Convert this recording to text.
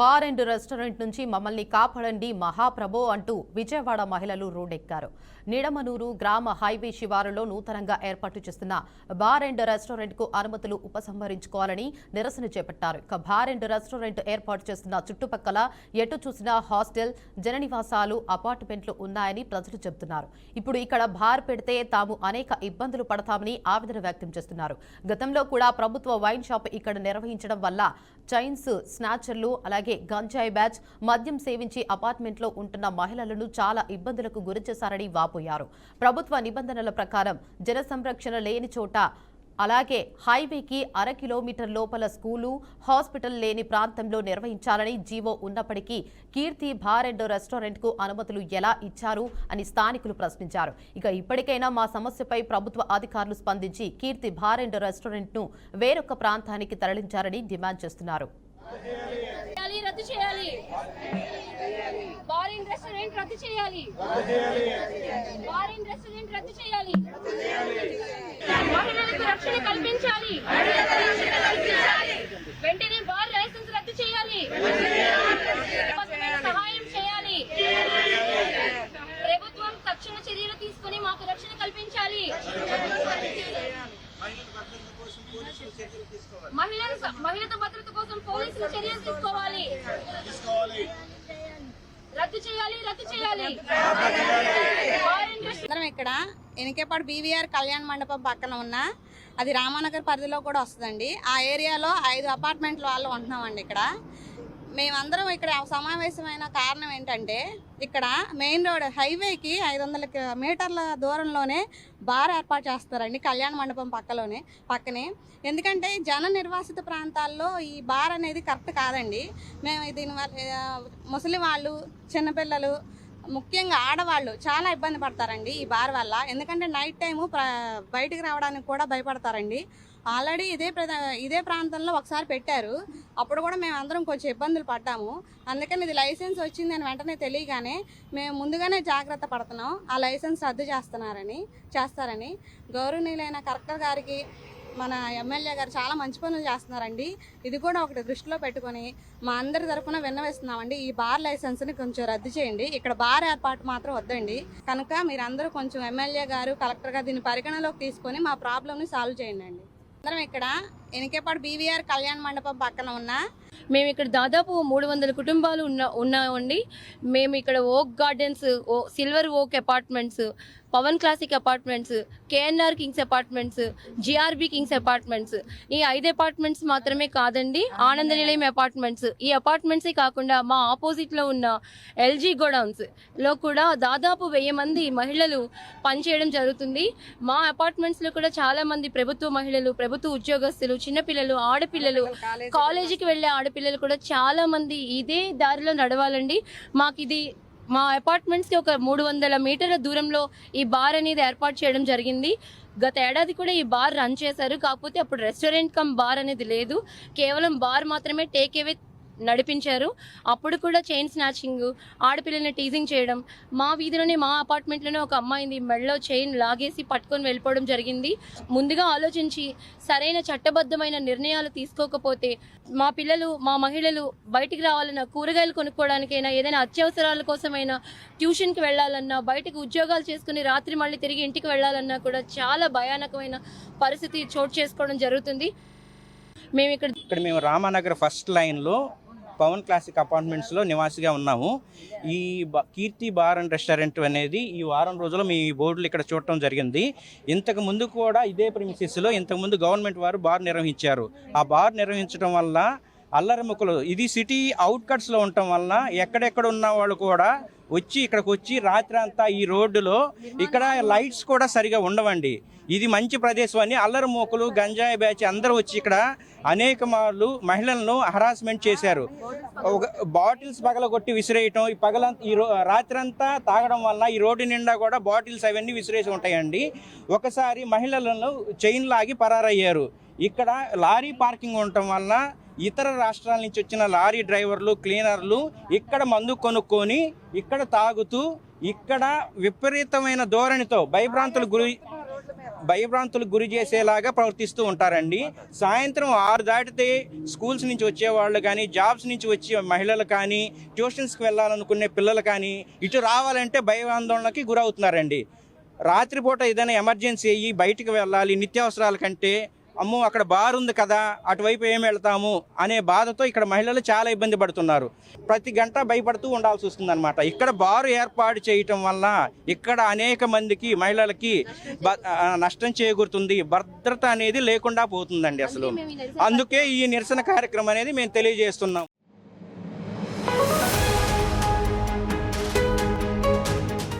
Bar and restaurant నుంచి మమ్మల్ని కాపాడండి మహాప్రభో అంటూ విజయవాడ మహిళలు రోడ్డెక్కారు. నిడమనూరు గ్రామ హైవే శివారులో నూతనంగా ఏర్పాటు చేస్తున్న బార్ అండ్ రెస్టారెంట్ కు అనుమతులు ఉపసంహరించుకోవాలని నిరసన చేపట్టారు. ఇక బార్ అండ్ రెస్టారెంట్ ఏర్పాటు చేస్తున్న చుట్టుపక్కల ఎటు చూసినా హాస్టల్, జననివాసాలు, అపార్ట్మెంట్లు ఉన్నాయని ప్రజలు చెబుతున్నారు. ఇప్పుడు ఇక్కడ బార్ పెడితే తాము అనేక ఇబ్బందులు పడతామని ఆవేదన వ్యక్తం చేస్తున్నారు. గతంలో కూడా ప్రభుత్వ వైన్ షాప్ ఇక్కడ నిర్వహించడం వల్ల చైన్స్ స్నాచర్లు, అలాగే గంజాయి బ్యాచ్, మద్యం సేవించి అపార్ట్మెంట్లో ఉంటున్న మహిళలను చాలా ఇబ్బందులకు గురిచేశారని వాపోయారు. ప్రభుత్వ నిబంధనల ప్రకారం జన సంరక్షణ లేని చోట, అలాగే హైవేకి 1/2 కిలోమీటర్ లోపల స్కూలు, హాస్పిటల్ లేని ప్రాంతంలో నిర్వహించాలని జీవో ఉన్నప్పటికీ కీర్తి బార్ అండ్ రెస్టారెంట్ కు అనుమతులు ఎలా ఇచ్చారు అని స్థానికులు ప్రశ్నించారు. ఇక ఇప్పటికైనా మా సమస్యపై ప్రభుత్వ అధికారులు స్పందించి కీర్తి బార్ అండ్ రెస్టారెంట్ ను వేరొక ప్రాంతానికి తరలించారని డిమాండ్ చేస్తున్నారు. రద్దు చేయాలి, బార్ అండ్ రెస్టారెంట్ రద్దు చేయాలి, బార్ అండ్ రెస్టారెంట్ రద్దు చేయాలి, మహిళలకు రక్షణ కల్పించాలి, వెంటనే బార్ లైసెన్స్ రద్దు చేయాలి, సహాయం చేయాలి, ప్రభుత్వం తక్షణ చర్యలు తీసుకుని మాకు రక్షణ కల్పించాలి, మహిళల భద్రత కోసం పోలీసులు చర్యలు తీసుకోవాలి, రద్దు చేయాలి, రద్దు చేయాలి. ఇక్కడ ఎనికేపాడు బీవీఆర్ కళ్యాణ మండపం పక్కన ఉన్న అది రామానగర్ పరిధిలో కూడా వస్తుందండి. ఆ ఏరియాలో 5 అపార్ట్మెంట్ల వాళ్ళు ఉంటున్నామండి. ఇక్కడ మేమందరం ఇక్కడ సమావేశమైన కారణం ఏంటంటే, ఇక్కడ మెయిన్ రోడ్ హైవేకి 500 మీటర్ల దూరంలోనే బార్ ఏర్పాటు చేస్తారండి, కళ్యాణ మండపం పక్కనే. ఎందుకంటే జన నిర్వాసిత ప్రాంతాల్లో ఈ బార్ అనేది కరెక్ట్ కాదండి. మేము దీనివల్ల ముసలి వాళ్ళు, చిన్నపిల్లలు, ముఖ్యంగా ఆడవాళ్ళు చాలా ఇబ్బంది పడతారండి ఈ బార్ వల్ల. ఎందుకంటే నైట్ టైము బయటికి రావడానికి కూడా భయపడతారండి. ఆల్రెడీ ఇదే ప్రాంతంలో ఒకసారి పెట్టారు, అప్పుడు కూడా మేము అందరం కొంచెం ఇబ్బందులు పడ్డాము. అందుకని ఇది లైసెన్స్ వచ్చింది అని వెంటనే తెలియగానే మేము ముందుగానే జాగ్రత్త పడుతున్నాం. ఆ లైసెన్స్ రద్దు చేస్తారని గౌరవనీయులైన కలెక్టర్ గారికి, మన ఎమ్మెల్యే గారు చాలా మంచి పనులు చేస్తున్నారండి. ఇది కూడా ఒకటి దృష్టిలో పెట్టుకొని మా అందరి తరఫున విన్నవిస్తున్నామండి. ఈ బార్ లైసెన్స్ని కొంచెం రద్దు చేయండి, ఇక్కడ బార్ ఏర్పాటు మాత్రం వద్దండి. కనుక మీరందరూ కొంచెం ఎమ్మెల్యే గారు, కలెక్టర్ గారు దీన్ని పరిగణలోకి తీసుకొని మా ప్రాబ్లమ్ని సాల్వ్ చేయండి అండి. అందరం ఇక్కడ ఎనికేపాడు బీవీఆర్ కళ్యాణ మండపం పక్కన ఉన్న మేము ఇక్కడ దాదాపు 300 కుటుంబాలు ఉన్నామండి. మేము ఇక్కడ oak gardens, silver oak apartments, Pavan classic apartments, KNR kings apartments, GRB kings apartments, ఈ 5 అపార్ట్మెంట్స్ మాత్రమే కాదండి, ఆనంద నిలయం అపార్ట్మెంట్స్. ఈ అపార్ట్మెంట్సే కాకుండా మా ఆపోజిట్లో ఉన్న ఎల్జీ గోడౌన్స్ లో కూడా దాదాపు 1000 మంది మహిళలు పనిచేయడం జరుగుతుంది. మా అపార్ట్మెంట్స్లో కూడా చాలా మంది ప్రభుత్వ మహిళలు, ప్రభుత్వ ఉద్యోగస్తులు, చిన్నపిల్లలు, ఆడపిల్లలు, కాలేజీకి వెళ్ళే ఆడపిల్లలు కూడా చాలా మంది ఇదే దారిలో నడవాలండి. మా అపార్ట్మెంట్స్కి ఒక 300 మీటర్ల దూరంలో ఈ బార్ అనేది ఏర్పాటు చేయడం జరిగింది. గత ఏడాది కూడా ఈ బార్ రన్ చేశారు, కాకపోతే అప్పుడు రెస్టారెంట్ కమ్ బార్ అనేది లేదు, కేవలం బార్ మాత్రమే టేక్ అవే నడిపించారు. అప్పుడు కూడా చైన్ స్నాచింగ్, ఆడపిల్లల్ని టీజింగ్ చేయడం, మా వీధిలోనే, మా అపార్ట్మెంట్లోనే ఒక అమ్మాయిని మెడలో చైన్ లాగేసి పట్టుకొని వెళ్ళిపోవడం జరిగింది. ముందుగా ఆలోచించి సరైన చట్టబద్ధమైన నిర్ణయాలు తీసుకోకపోతే మా పిల్లలు, మా మహిళలు బయటికి రావాలన్నా, కూరగాయలు కొనుక్కోవడానికైనా, ఏదైనా అత్యవసరాల కోసమైనా, ట్యూషన్కి వెళ్ళాలన్నా, బయటకు ఉద్యోగాలు చేసుకుని రాత్రి మళ్ళీ తిరిగి ఇంటికి వెళ్ళాలన్నా కూడా చాలా భయానకమైన పరిస్థితి చోటు చేసుకోవడం జరుగుతుంది. మేము రామానగర్ ఫస్ట్ లైన్లో పవన్ క్లాసిక్ అపార్ట్మెంట్స్లో నివాసిగా ఉన్నాము. ఈ కీర్తి బార్ అండ్ రెస్టారెంట్ అనేది ఈ వారం రోజుల్లో మీ బోర్డులు ఇక్కడ చూడటం జరిగింది. ఇంతకు ముందు కూడా ఇదే ప్రిమిసెస్లో ఇంతకుముందు గవర్నమెంట్ వారు బార్ నిర్వహించారు. ఆ బార్ నిర్వహించడం వల్ల అల్లరిముక్కలు, ఇది సిటీ అవుట్కట్స్లో ఉండటం వలన ఎక్కడెక్కడ ఉన్న వాళ్ళు కూడా ఇక్కడికి వచ్చి రాత్రి అంతా ఈ రోడ్డులో ఇక్కడ లైట్స్ కూడా సరిగా ఉండవండి. ఇది మంచి ప్రదేశం అని అల్లరి మూకలు, గంజాయి బ్యాచ్ అందరూ వచ్చి ఇక్కడ అనేక మార్లు మహిళలను హరాస్మెంట్ చేశారు. బాటిల్స్ పగలగొట్టి విసిరేయటం, రాత్రంతా తాగడం వల్ల ఈ రోడ్డు నిండా కూడా బాటిల్స్ అవన్నీ విసిరేసి ఉంటాయండి. ఒకసారి మహిళలను చైన్ లాగి పరారయ్యారు. ఇక్కడ లారీ పార్కింగ్ ఉండటం వల్ల ఇతర రాష్ట్రాల నుంచి వచ్చిన లారీ డ్రైవర్లు, క్లీనర్లు ఇక్కడ మందు కొనుక్కొని ఇక్కడ తాగుతూ ఇక్కడ విపరీతమైన ధోరణితో భయభ్రాంతులు భయభ్రాంతులకు గురి చేసేలాగా ప్రవర్తిస్తూ ఉంటారండి. సాయంత్రం 6 దాటితే స్కూల్స్ నుంచి వచ్చే వాళ్ళు కానీ, జాబ్స్ నుంచి వచ్చే మహిళలు కానీ, ట్యూషన్స్కి వెళ్ళాలనుకునే పిల్లలు కానీ ఇటు రావాలంటే భయాందోళనకి గురవుతున్నారండి. రాత్రిపూట ఏదైనా ఎమర్జెన్సీ అయ్యి బయటికి వెళ్ళాలి నిత్యావసరాల కంటే, అమ్మో అక్కడ బార్ ఉంది కదా అటువైపు ఏం వెళ్తాము అనే బాధతో ఇక్కడ మహిళలు చాలా ఇబ్బంది పడుతున్నారు. ప్రతి గంట భయపడుతూ ఉండాల్సి వస్తుందన్నమాట. ఇక్కడ బారు ఏర్పాటు చేయటం వల్ల ఇక్కడ అనేక మందికి మహిళలకి నష్టం చేకూరుతుంది, భద్రత అనేది లేకుండా పోతుందండి అసలు. అందుకే ఈ నిరసన కార్యక్రమం అనేది మేము తెలియజేస్తున్నాం.